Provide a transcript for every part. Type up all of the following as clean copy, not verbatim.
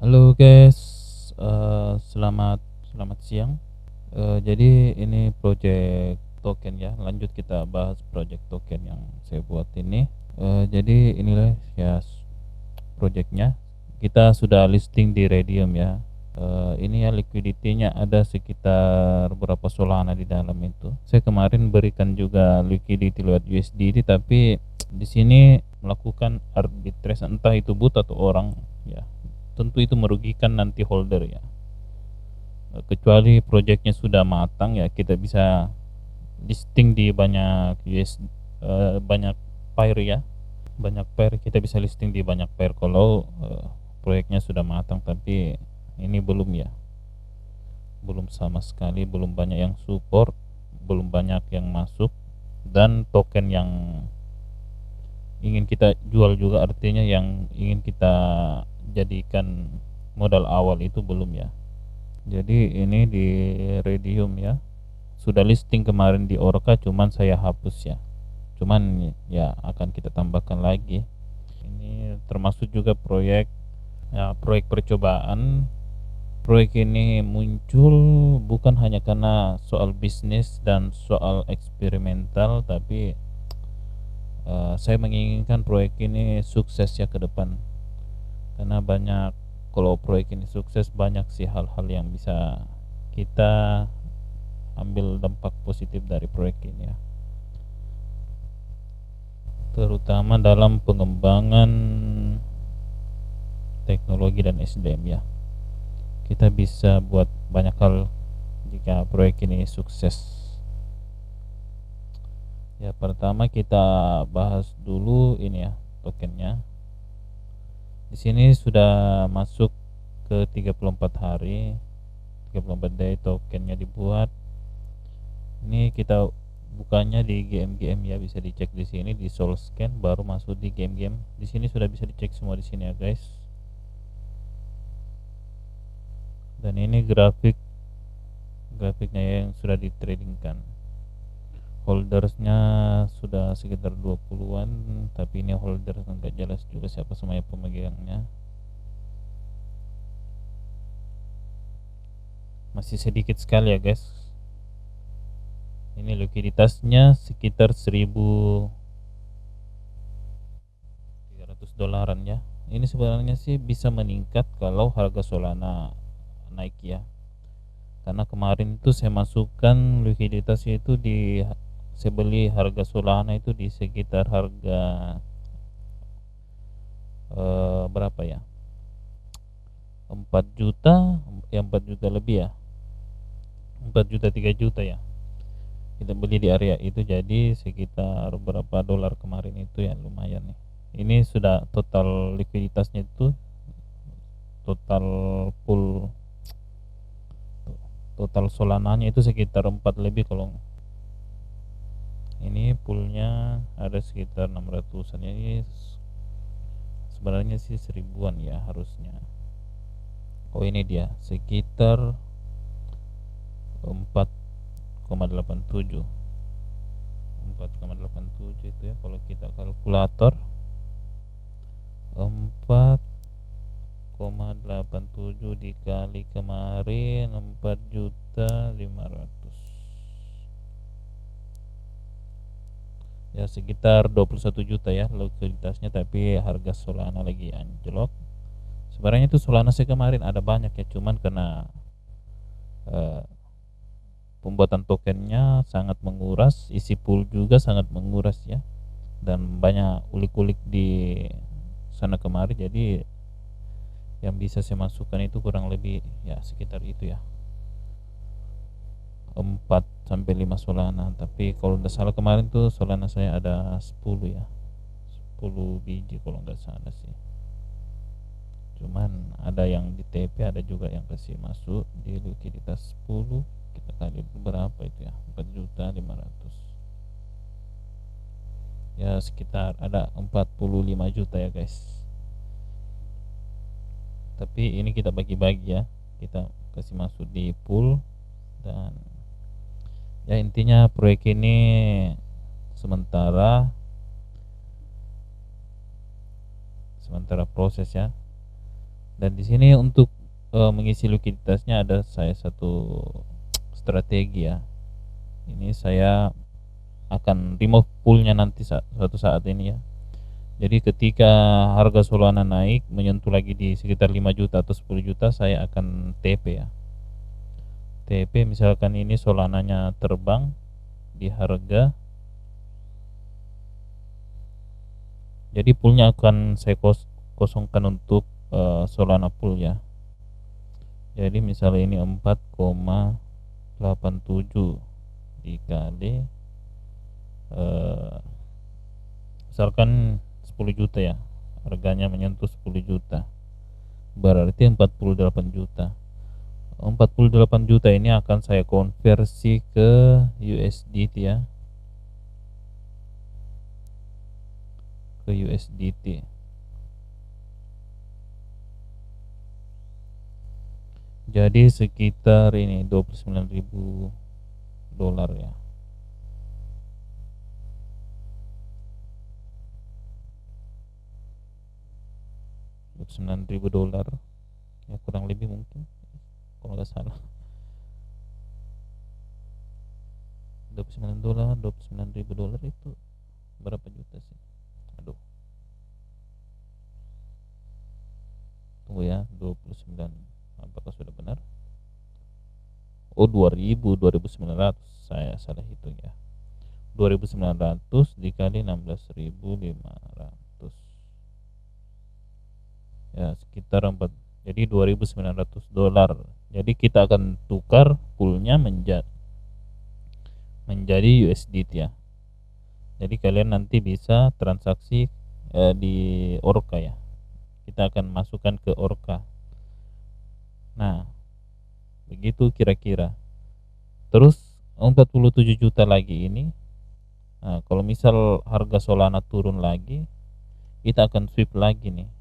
Halo guys, selamat selamat siang. Jadi ini project token ya. Lanjut kita bahas project token yang saya buat ini. Jadi inilah ya projectnya. Kita sudah listing di Radium ya. Ini ya liquidity-nya ada sekitar berapa Solana di dalam itu. Saya kemarin berikan juga liquidity lewat USDT, tapi di sini melakukan arbitrage entah itu bot atau orang ya. Tentu itu merugikan nanti holder ya. Kecuali proyeknya sudah matang ya, kita bisa listing di banyak banyak pair ya. Banyak pair kita bisa listing di banyak pair kalau proyeknya sudah matang, tapi ini belum ya. Belum sama sekali, belum banyak yang support, belum banyak yang masuk, dan token yang ingin kita jual juga, artinya yang ingin kita jadikan modal awal itu belum ya. Jadi ini di Radium ya. Sudah listing kemarin di Orca, cuman saya hapus ya. Cuman ya akan kita tambahkan lagi. Ini termasuk juga proyek ya, proyek percobaan. Proyek ini muncul bukan hanya karena soal bisnis dan soal eksperimental, tapi saya menginginkan proyek ini sukses ya ke depan. Karena banyak, kalau proyek ini sukses, banyak sih hal-hal yang bisa kita ambil dampak positif dari proyek ini ya, terutama dalam pengembangan teknologi dan SDM ya. Kita bisa buat banyak hal jika proyek ini sukses ya. Pertama kita bahas dulu ini ya, tokennya. Di sini sudah masuk ke 34 hari, 34 day tokennya dibuat. Ini kita bukannya di game-game ya, bisa dicek di sini di Soul Scan, baru masuk di game-game. Di sini sudah bisa dicek semua di sini ya guys. Dan ini grafiknya yang sudah di tradingkan. Holdersnya sudah sekitar 20-an, tapi ini holder nggak jelas juga siapa semuanya pemegangnya. Masih sedikit sekali ya guys. Ini likuiditasnya sekitar 1.300 dolaran ya. Ini sebenarnya sih bisa meningkat kalau harga Solana naik ya. Karena kemarin itu saya masukkan likuiditasnya itu di, saya beli harga Solana itu di sekitar harga berapa ya, 4 juta ya, 4 juta lebih ya, 4 juta 3 juta ya, kita beli di area itu. Jadi sekitar berapa dolar kemarin itu ya, lumayan nih. Ini sudah total likuiditasnya itu, total full, total Solananya itu sekitar 4 lebih. Kalau ini poolnya ada sekitar 600-an ya. Ini sebenarnya sih 1000-an ya harusnya. Oh ini dia sekitar 4,87 itu ya, kalau kita kalkulator 4,87 dikali kemarin 4.500.000 ya, sekitar 21 juta ya likuiditasnya. Tapi harga Solana lagi anjlok. Sebenarnya itu Solana saya kemarin ada banyak ya, cuman karena pembuatan tokennya sangat menguras, isi pool juga sangat menguras ya, dan banyak ulik-ulik di sana kemari. Jadi yang bisa saya masukkan itu kurang lebih ya sekitar itu ya, 4 sampai 5 Solana. Tapi kalau nggak salah kemarin tuh Solana saya ada 10 ya, 10 biji kalau nggak salah sih. Cuman ada yang di TP, ada juga yang kasih masuk di likuiditas 10. Kita kali berapa itu ya, 4.500.000 ya, sekitar ada 45 juta ya guys. Tapi ini kita bagi-bagi ya, kita kasih masuk di pool. Dan ya intinya proyek ini sementara proses ya. Dan di sini untuk mengisi likuiditasnya ada saya satu strategi ya. Ini saya akan remove poolnya nanti suatu saat ini ya. Jadi ketika harga Solana naik menyentuh lagi di sekitar 5 juta atau 10 juta, saya akan TP ya. TP misalkan ini Solananya terbang di harga, jadi poolnya akan saya kosongkan untuk Solana pool ya. Jadi misalnya ini 4,87 dikali misalkan 10 juta ya, harganya menyentuh 10 juta, berarti 48 juta. 48 juta ini akan saya konversi ke USDT ya, ke USDT. Jadi sekitar ini 29.000 dolar ya. $9.000 ya, kurang lebih mungkin kalau nggak salah. $29 itu berapa juta sih? Aduh, tunggu ya, 29 apakah sudah benar? Oh, 2.900, saya salah hitung ya. 2.900 dikali 16.500 ya, sekitar 4, jadi $2.900. Jadi kita akan tukar poolnya menjadi USDT ya. Jadi kalian nanti bisa transaksi di Orca ya. Kita akan masukkan ke Orca. Nah, begitu kira-kira. Terus 47 juta lagi ini. Nah, kalau misal harga Solana turun lagi, kita akan sweep lagi nih.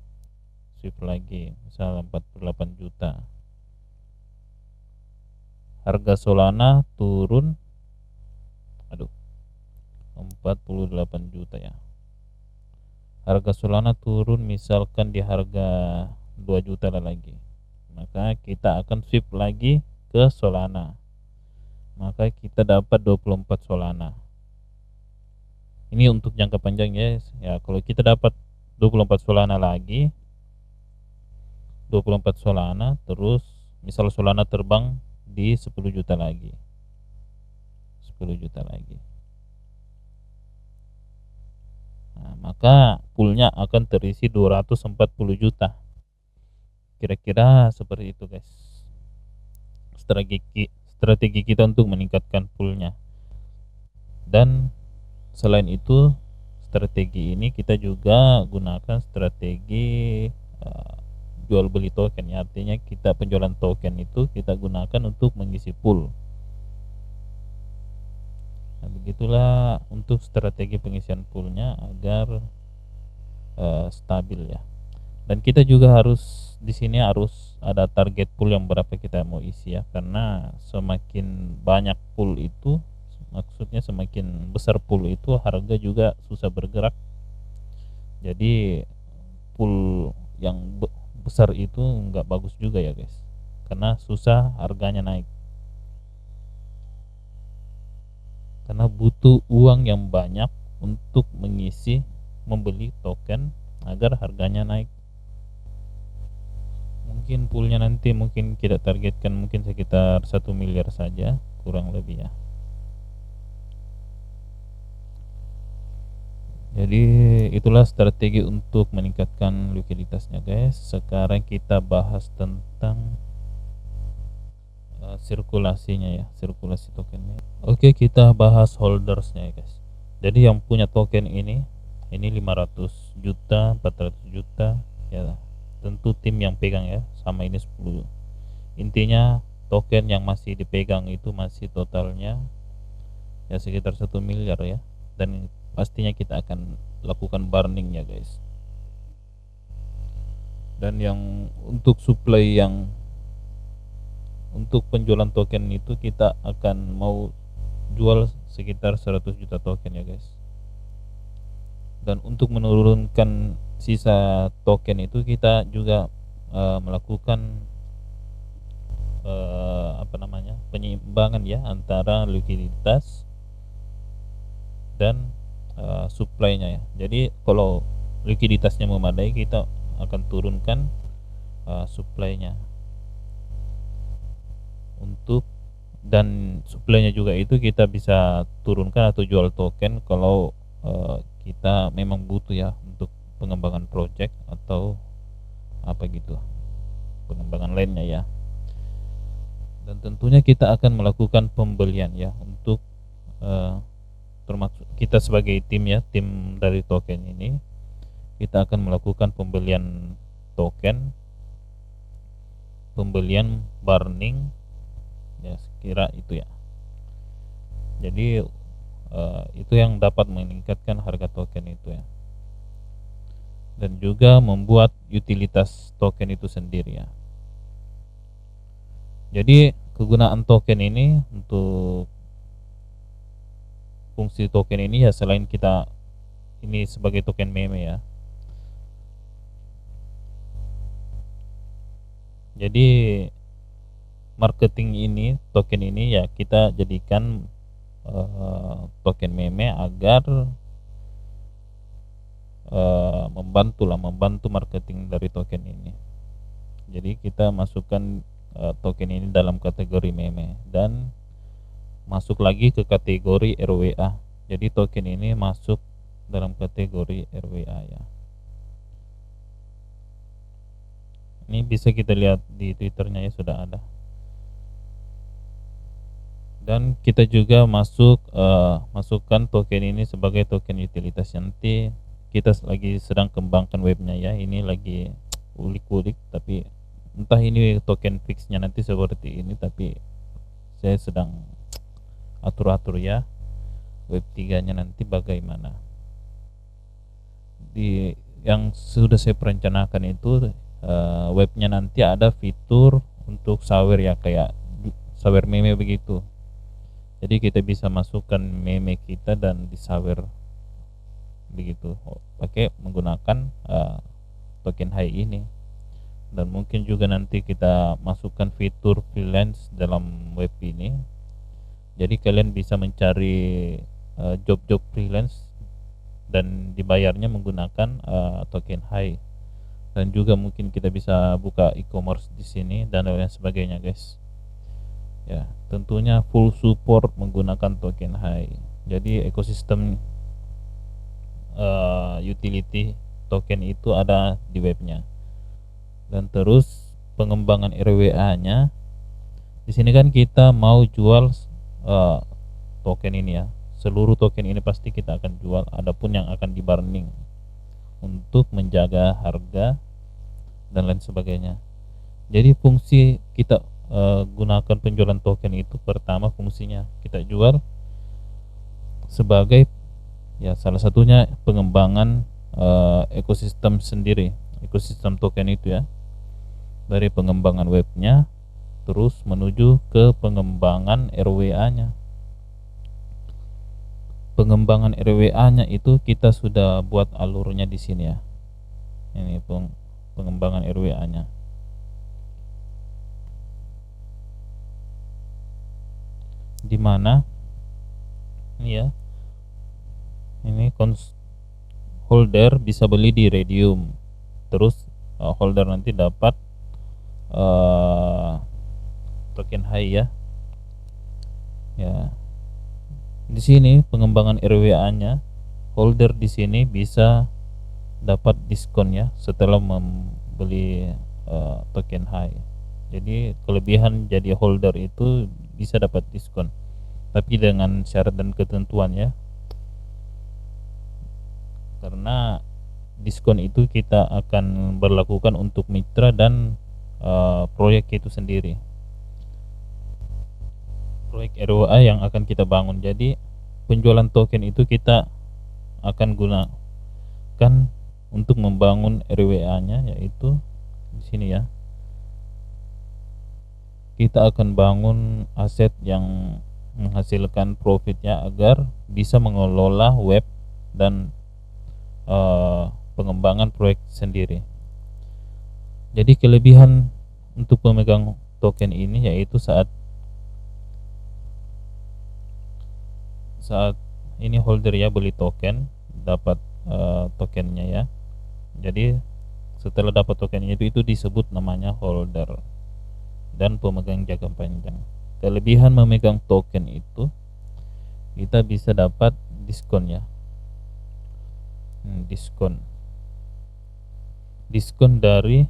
Sweep lagi, misal 48 juta. Harga Solana turun, 48 juta ya. Harga Solana turun misalkan di harga 2 juta lagi, maka kita akan sweep lagi ke Solana, maka kita dapat 24 Solana. Ini untuk jangka panjang ya. Kalau kita dapat 24 Solana lagi, 24 Solana, terus misal Solana terbang di 10 juta lagi, 10 juta lagi. Nah, maka poolnya akan terisi 240 juta. Kira-kira seperti itu guys, strategi kita untuk meningkatkan poolnya. Dan selain itu, strategi ini kita juga gunakan strategi jual beli token ya. Artinya kita penjualan token itu kita gunakan untuk mengisi pool. Nah, begitulah untuk strategi pengisian poolnya agar stabil ya. Dan kita juga harus di sini harus ada target pool yang berapa kita mau isi ya, karena semakin banyak pool itu, maksudnya semakin besar pool itu, harga juga susah bergerak. Jadi pool yang besar itu nggak bagus juga ya guys, karena susah harganya naik, karena butuh uang yang banyak untuk membeli token agar harganya naik. Mungkin poolnya nanti mungkin kita targetkan mungkin sekitar 1 miliar saja kurang lebih ya. Jadi itulah strategi untuk meningkatkan likuiditasnya guys. Sekarang kita bahas tentang sirkulasinya ya, sirkulasi tokennya. Oke, kita bahas holdersnya ya guys. Jadi yang punya token ini 500 juta, 400 juta ya, tentu tim yang pegang ya, sama ini 10. Intinya token yang masih dipegang itu masih totalnya ya sekitar 1 miliar ya. Dan pastinya kita akan lakukan burning ya guys. Dan yang untuk supply, yang untuk penjualan token itu kita akan mau jual sekitar 100 juta token ya guys. Dan untuk menurunkan sisa token itu kita juga melakukan penyeimbangan ya antara likuiditas dan supply-nya ya. Jadi kalau likuiditasnya memadai, kita akan turunkan supply-nya untuk, dan supply-nya juga itu kita bisa turunkan atau jual token kalau kita memang butuh ya untuk pengembangan project atau apa gitu, pengembangan lainnya ya. Dan tentunya kita akan melakukan pembelian ya untuk termasuk kita sebagai tim ya, tim dari token ini, kita akan melakukan pembelian token, pembelian burning ya, sekira itu ya. Jadi itu yang dapat meningkatkan harga token itu ya, dan juga membuat utilitas token itu sendiri ya. Jadi kegunaan token ini, untuk fungsi token ini ya, selain kita ini sebagai token meme ya, jadi marketing ini, token ini ya kita jadikan token meme agar membantu marketing dari token ini. Jadi kita masukkan token ini dalam kategori meme dan masuk lagi ke kategori RWA. Jadi token ini masuk dalam kategori RWA ya. Ini bisa kita lihat di Twitternya ya, sudah ada. Dan kita juga masukkan token ini sebagai token utilitas. Nanti kita lagi sedang kembangkan webnya ya, ini lagi ulik-ulik, tapi entah ini token fixnya nanti seperti ini, tapi saya sedang atur-atur ya web 3 nya nanti bagaimana. Di yang sudah saya perencanakan itu webnya nanti ada fitur untuk sawer ya, kayak sawer meme begitu. Jadi kita bisa masukkan meme kita dan disawer begitu, pakai menggunakan token HI ini. Dan mungkin juga nanti kita masukkan fitur freelance dalam web ini. Jadi kalian bisa mencari job-job freelance dan dibayarnya menggunakan token HI. Dan juga mungkin kita bisa buka e-commerce di sini dan lain sebagainya guys. Ya, tentunya full support menggunakan token HI. Jadi ekosistem utility token itu ada di webnya. Dan terus pengembangan RWA-nya di sini kan kita mau jual token ini ya. Seluruh token ini pasti kita akan jual, adapun yang akan di burning untuk menjaga harga dan lain sebagainya. Jadi fungsi kita gunakan penjualan token itu, pertama fungsinya kita jual sebagai ya salah satunya pengembangan ekosistem sendiri, ekosistem token itu ya, dari pengembangan webnya terus menuju ke pengembangan RWA-nya. Pengembangan RWA-nya itu kita sudah buat alurnya di sini ya. Ini pengembangan RWA-nya. Di mana ini ya, ini holder bisa beli di Redium, terus holder nanti dapat token HI ya. Di sini pengembangan RWA-nya, holder di sini bisa dapat diskon ya setelah membeli token HI. Jadi kelebihan jadi holder itu bisa dapat diskon, tapi dengan syarat dan ketentuan ya. Karena diskon itu kita akan berlakukan untuk mitra dan proyek itu sendiri, proyek RWA yang akan kita bangun. Jadi penjualan token itu kita akan gunakan untuk membangun RWA-nya, yaitu di sini ya. Kita akan bangun aset yang menghasilkan profitnya agar bisa mengelola web dan pengembangan proyek sendiri. Jadi kelebihan untuk pemegang token ini yaitu saat saat ini holder ya beli token, dapat tokennya ya. Jadi setelah dapat tokennya itu disebut namanya holder dan pemegang jangka panjang. Kelebihan memegang token itu kita bisa dapat diskon ya. Diskon dari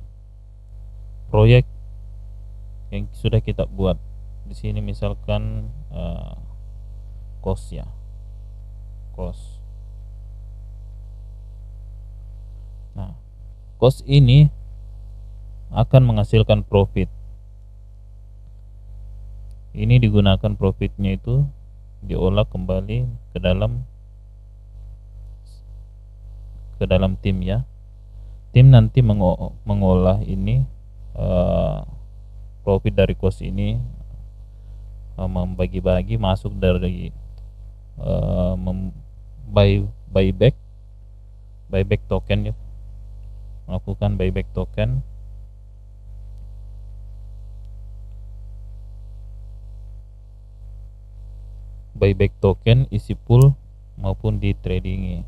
proyek yang sudah kita buat. Di sini misalkan cost ya, cost. Nah, cost ini akan menghasilkan profit. Ini digunakan profitnya itu diolah kembali ke dalam tim ya. Tim nanti mengolah ini profit dari cost ini, membagi-bagi masuk dari buyback token ya, melakukan buyback token. Buyback token isi pool maupun di trading.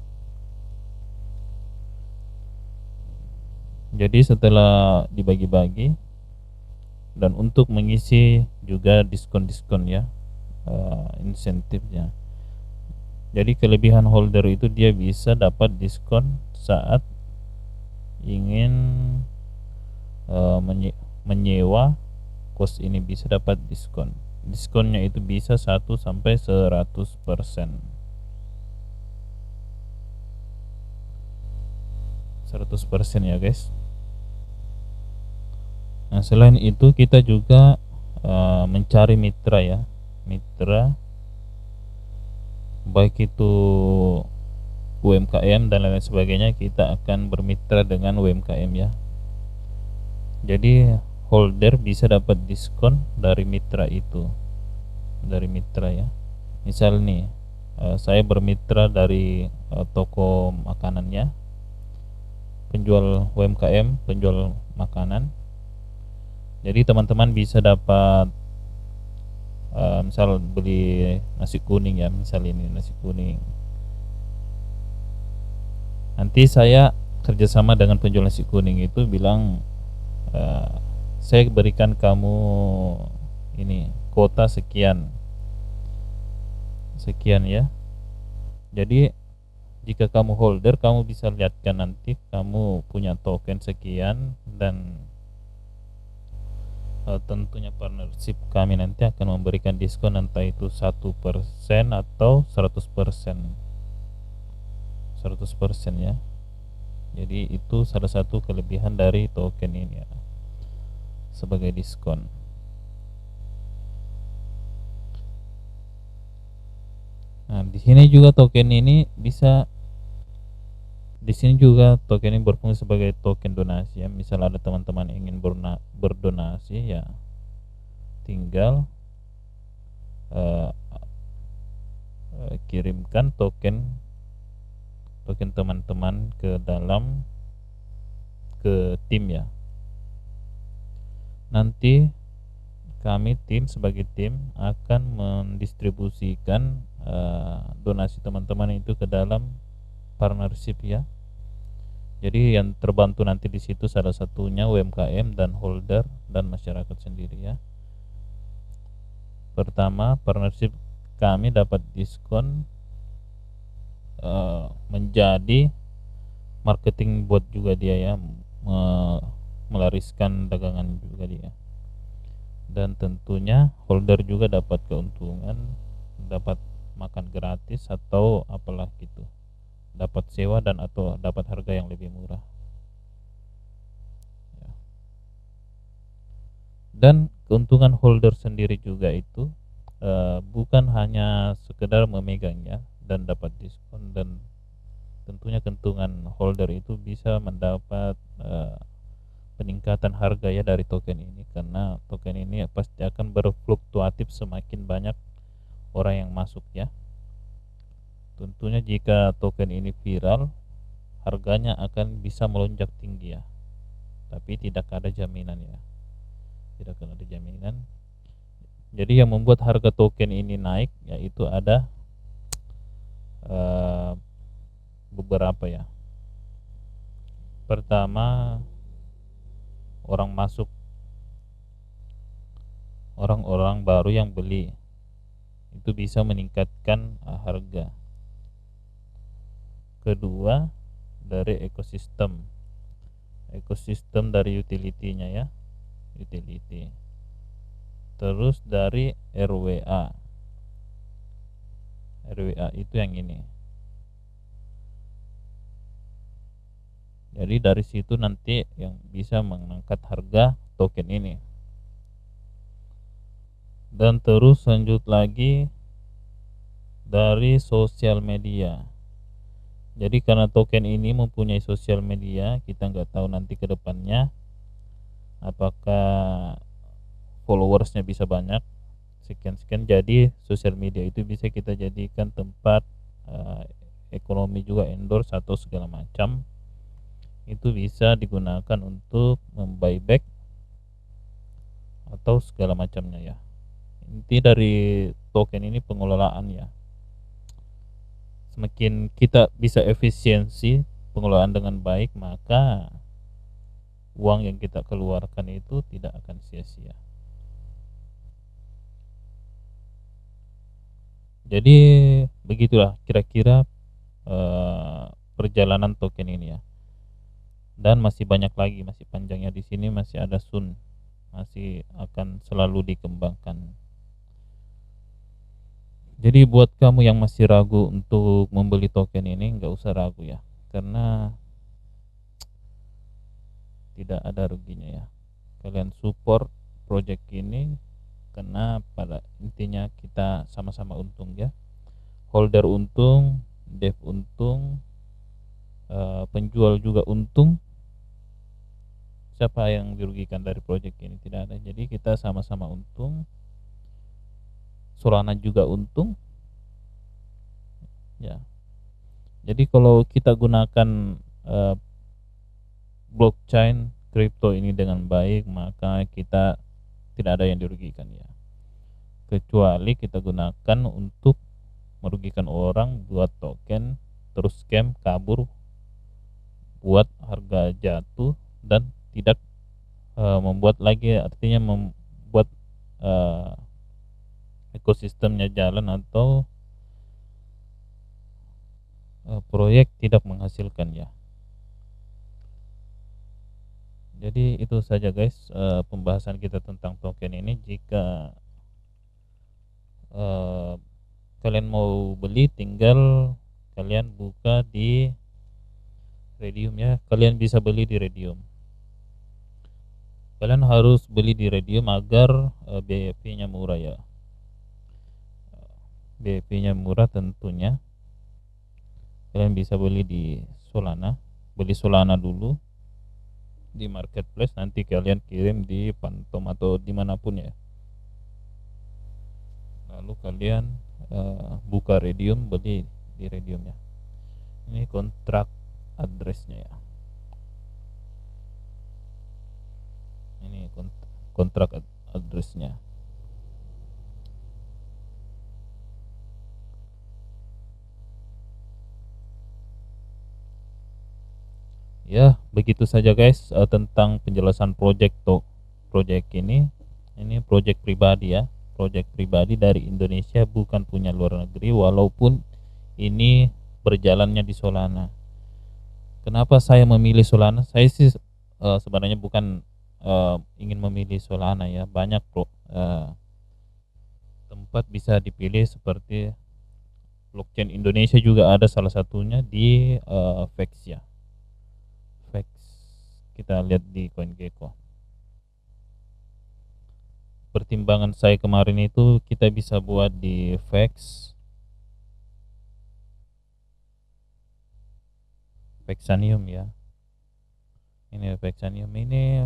Jadi setelah dibagi-bagi dan untuk mengisi juga diskon-diskon ya, insentifnya. Jadi kelebihan holder itu dia bisa dapat diskon saat ingin menyewa cost ini, bisa dapat diskon. Diskonnya itu bisa 1 sampai 100%. 100% ya guys. Nah, selain itu kita juga mencari mitra ya. Mitra baik itu UMKM dan lain sebagainya, kita akan bermitra dengan UMKM ya. Jadi holder bisa dapat diskon dari mitra itu, dari mitra ya. Misal nih saya bermitra dari toko makanannya, penjual UMKM, penjual makanan. Jadi teman-teman bisa dapat misal beli nasi kuning ya, misal ini nasi kuning. Nanti saya kerjasama dengan penjual nasi kuning itu bilang, saya berikan kamu ini kuota sekian ya. Jadi jika kamu holder, kamu bisa lihatkan nanti kamu punya token sekian, dan tentunya partnership kami nanti akan memberikan diskon entah itu 1% atau 100%. 100% ya. Jadi itu salah satu kelebihan dari token ini ya, sebagai diskon. Nah, di sini juga token ini berfungsi sebagai token donasi ya. Misal ada teman-teman ingin berdonasi ya, tinggal kirimkan token teman-teman ke tim ya. Nanti kami sebagai tim akan mendistribusikan donasi teman-teman itu ke dalam partnership ya. Jadi yang terbantu nanti di situ salah satunya UMKM dan holder dan masyarakat sendiri ya. Pertama, partnership kami dapat diskon menjadi marketing buat juga dia ya, melariskan dagangan juga dia. Dan tentunya holder juga dapat keuntungan, dapat makan gratis atau apalah gitu, dapat sewa dan atau dapat harga yang lebih murah ya. Dan keuntungan holder sendiri juga itu bukan hanya sekedar memegangnya dan dapat diskon, dan tentunya keuntungan holder itu bisa mendapat peningkatan harga ya dari token ini, karena token ini pasti akan berfluktuatif semakin banyak orang yang masuk ya. Tentunya jika token ini viral, harganya akan bisa melonjak tinggi ya. tapi tidak ada jaminan ya, tidak ada jaminan. Jadi yang membuat harga token ini naik yaitu ada beberapa ya. Pertama, orang-orang baru yang beli itu bisa meningkatkan harga. Kedua, dari ekosistem dari utility-nya ya, utility. Terus dari RWA itu yang ini. Jadi dari situ nanti yang bisa mengangkat harga token ini. Dan terus lanjut lagi dari sosial media. Jadi karena token ini mempunyai sosial media, kita nggak tahu nanti ke depannya apakah followersnya bisa banyak sekian. Jadi sosial media itu bisa kita jadikan tempat ekonomi juga, endorse atau segala macam. Itu bisa digunakan untuk membuyback atau segala macamnya ya. Inti dari token ini pengelolaan ya. Semakin kita bisa efisiensi pengelolaan dengan baik, maka uang yang kita keluarkan itu tidak akan sia-sia. Jadi begitulah kira-kira perjalanan token ini ya. Dan masih banyak lagi, masih panjangnya di sini, masih ada Sun, masih akan selalu dikembangkan. Jadi buat kamu yang masih ragu untuk membeli token ini, nggak usah ragu ya, karena tidak ada ruginya ya. Kalian support project ini karena pada intinya kita sama-sama untung ya. Holder untung, dev untung, penjual juga untung. Siapa yang dirugikan dari project ini? Tidak ada. Jadi kita sama-sama untung. Solana juga untung ya. Jadi kalau kita gunakan blockchain kripto ini dengan baik, maka kita tidak ada yang dirugikan ya, kecuali kita gunakan untuk merugikan orang, buat token terus scam, kabur, buat harga jatuh, dan tidak membuat lagi, artinya membuat ekosistemnya jalan atau proyek tidak menghasilkan ya. Jadi itu saja guys pembahasan kita tentang token ini. Jika kalian mau beli, tinggal kalian buka di Redium ya. Kalian bisa beli di Redium. Kalian harus beli di Redium agar BEP-nya murah ya. BEP-nya murah tentunya. Kalian bisa beli di Solana. Beli Solana dulu di marketplace, nanti kalian kirim di Phantom atau dimanapun ya. Lalu kalian buka Redium, beli di Redium ya. Ini kontrak addressnya ya. Ini kontrak addressnya. Ya begitu saja guys tentang penjelasan project ini. Ini project pribadi ya, project pribadi dari Indonesia, bukan punya luar negeri, walaupun ini berjalannya di Solana. Kenapa saya memilih Solana? Saya sih sebenarnya bukan ingin memilih Solana ya. Banyak tempat bisa dipilih, seperti blockchain Indonesia juga ada salah satunya di Vex ya. Vex kita lihat di CoinGecko. Pertimbangan saya kemarin itu kita bisa buat di Vex, Vexanium ya. Ini Vexanium ini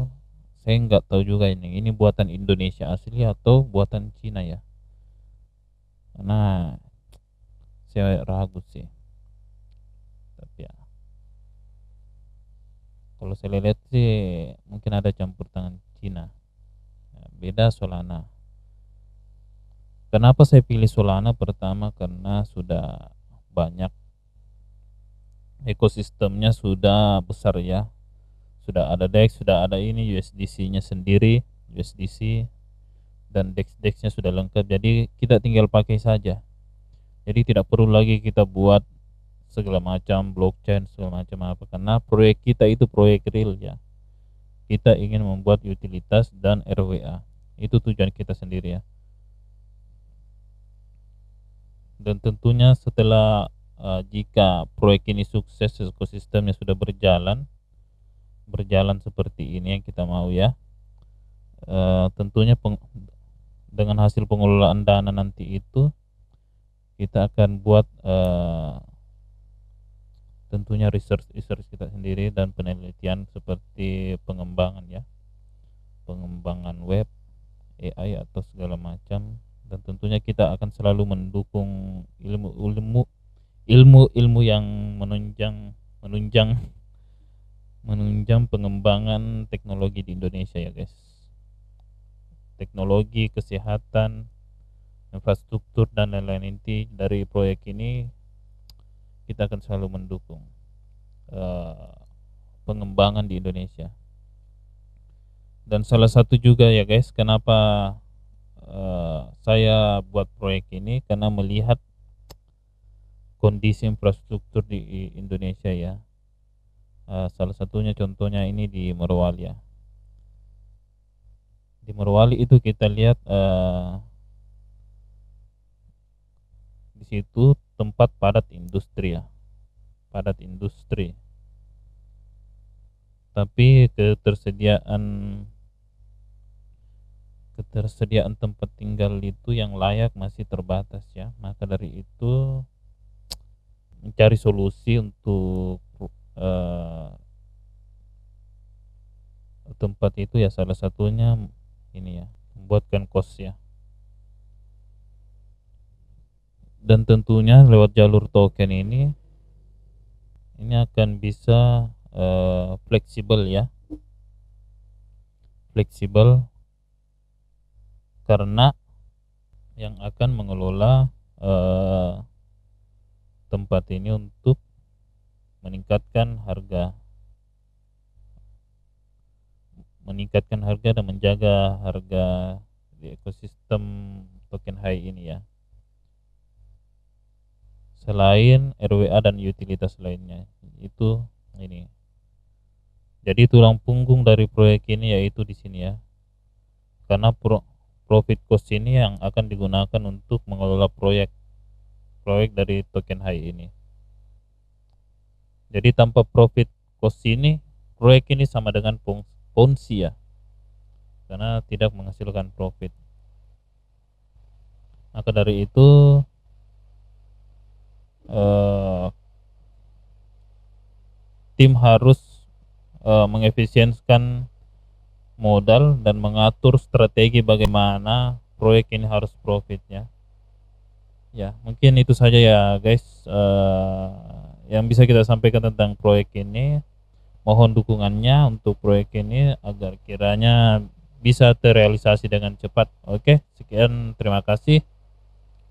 saya nggak tahu juga ini buatan Indonesia asli atau buatan Cina ya. Karena saya ragu sih. Tapi ya. Kalau saya lihat sih mungkin ada campur tangan Cina. Beda Solana. Kenapa saya pilih Solana? Pertama karena sudah banyak, ekosistemnya sudah besar ya. Sudah ada DEX, sudah ada ini USDC-nya sendiri, USDC, dan DEX-DEX-nya sudah lengkap. Jadi kita tinggal pakai saja. Jadi tidak perlu lagi kita buat segala macam blockchain segala macam apa, karena proyek kita itu proyek real ya. Kita ingin membuat utilitas dan RWA. Itu tujuan kita sendiri ya. Dan tentunya setelah jika proyek ini sukses, ekosistemnya sudah berjalan seperti ini yang kita mau ya, tentunya dengan hasil pengelolaan dana nanti itu kita akan buat tentunya research kita sendiri dan penelitian seperti pengembangan ya, pengembangan web, AI atau segala macam. Dan tentunya kita akan selalu mendukung ilmu yang menunjang pengembangan teknologi di Indonesia ya guys. Teknologi, kesehatan, infrastruktur dan lain-lain. Inti dari proyek ini kita akan selalu mendukung pengembangan di Indonesia. Dan salah satu juga ya guys, kenapa saya buat proyek ini, karena melihat kondisi infrastruktur di Indonesia ya. Salah satunya contohnya ini di Morowali ya. Di Morowali itu kita lihat di situ tempat padat industri ya, padat industri. Tapi ketersediaan tempat tinggal itu yang layak masih terbatas ya. Maka dari itu mencari solusi untuk tempat itu ya, salah satunya ini ya, membuatkan kos ya. Dan tentunya lewat jalur token ini akan bisa fleksibel ya, fleksibel karena yang akan mengelola tempat ini untuk meningkatkan harga dan menjaga harga di ekosistem token HI ini ya, selain RWA dan utilitas lainnya. Itu ini, jadi tulang punggung dari proyek ini yaitu di sini ya, karena profit cost ini yang akan digunakan untuk mengelola proyek dari token HI ini. Jadi tanpa profit cost ini, proyek ini sama dengan Ponzi ya, karena tidak menghasilkan profit. Maka dari itu tim harus mengefisienkan modal dan mengatur strategi bagaimana proyek ini harus profitnya. Ya, mungkin itu saja ya guys yang bisa kita sampaikan tentang proyek ini. Mohon dukungannya untuk proyek ini agar kiranya bisa terrealisasi dengan cepat. Oke, sekian, terima kasih.